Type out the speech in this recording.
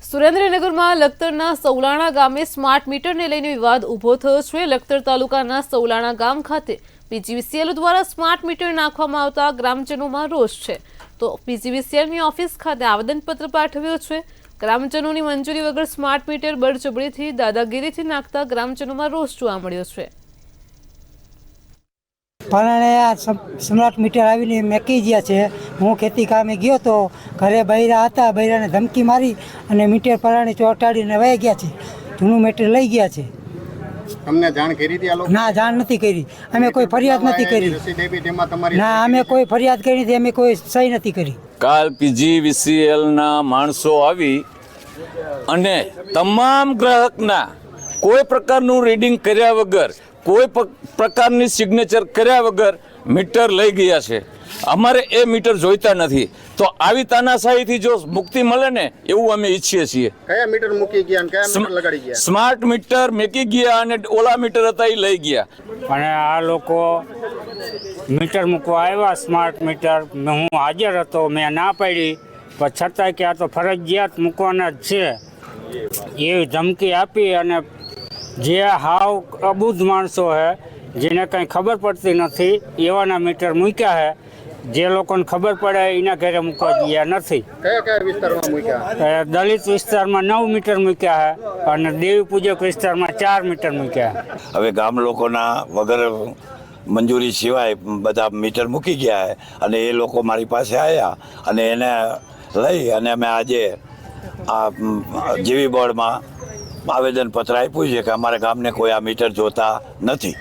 સુરેન્દ્રનગરમાં લખતરના સૌલાણા ગામે સ્માર્ટ મીટરને લઈને વિવાદ ઊભો થયો છે। લખતર તાલુકાના સૌલાણા ગામ ખાતે પીજીવીસીએલ દ્વારા સ્માર્ટ મીટર નાખવામાં આવતા ગ્રામજનોમાં રોષ છે। તો પીજીવીસીએલની ઓફિસ ખાતે આવેદનપત્ર પાઠવ્યું છે। ગ્રામજનોની મંજૂરી વગર સ્માર્ટ મીટર બળજબરીથી દાદાગીરીથી નાખતા ગ્રામજનોમાં રોષ જોવા મળ્યો છે। પરાણે આ સ્માર્ટ મીટર આવીને મેકી ગયા છે। હું ખેતી કામે ગયો તો ઘરે બૈરા હતા, બૈરાને ધમકી મારી અને મીટર પરાણે ચોંટાડીને વહી ગયા છે। જૂનું મીટર લઈ ગયા છે। તમને જાણ કરી હતી આ લોકો? ના, જાણ નથી કરી। અમે કોઈ ફરિયાદ નથી કરી। ના, અમે કોઈ ફરિયાદ કરી નથી, અમે કોઈ સહી નથી કરી। કાલ પીજીવીસીએલના માણસો આવી અને તમામ ગ્રાહકના કોઈ પ્રકારનું રીડિંગ કર્યા વગર, કોઈ પ્રકારની સિગ્નેચર કર્યા વગર મીટર લઈ ગયા છે। અમારે એ મીટર જોઈતા નથી। તો આવી તાનાશાહીથી જો મુક્તિ મળે ને એવું અમે ઈચ્છીએ છીએ। કયા મીટર મૂકી ગયા અને કયા મીટર લગાડી ગયા? સ્માર્ટ મીટર મેકી ગયા અને ઓલા મીટર હતા એ લઈ ગયા। અને આ લોકો મીટર મૂકવા આવ્યા, સ્માર્ટ મીટર હું હાજર હતો, મેં ના પાડી, પણ છતાંય કે આ તો ફરજિયાત મૂકવાના જ છે એવી ધમકી આપી અને જે હાવ અબૂધ માણસો છે, જેને કંઈ ખબર પડતી નથી એવાના મીટર મૂક્યા છે। જે લોકોને ખબર પડે એના ઘરે મૂકવા ગયા નથી। કયા કયા વિસ્તારમાં મૂક્યા? દલિત વિસ્તારમાં 9 મીટર મૂક્યા છે અને દેવી પૂજક વિસ્તારમાં 4 મીટર મૂક્યા છે। હવે ગામ લોકોના વગર મંજૂરી સિવાય બધા મીટર મૂકી ગયા અને એ લોકો મારી પાસે આવ્યા અને એને લઈ અને અમે આજે આ જીવી બોર્ડમાં આવેદનપત્ર આપ્યું છે કે અમારા ગામને કોઈ આ મીટર જોતા નથી।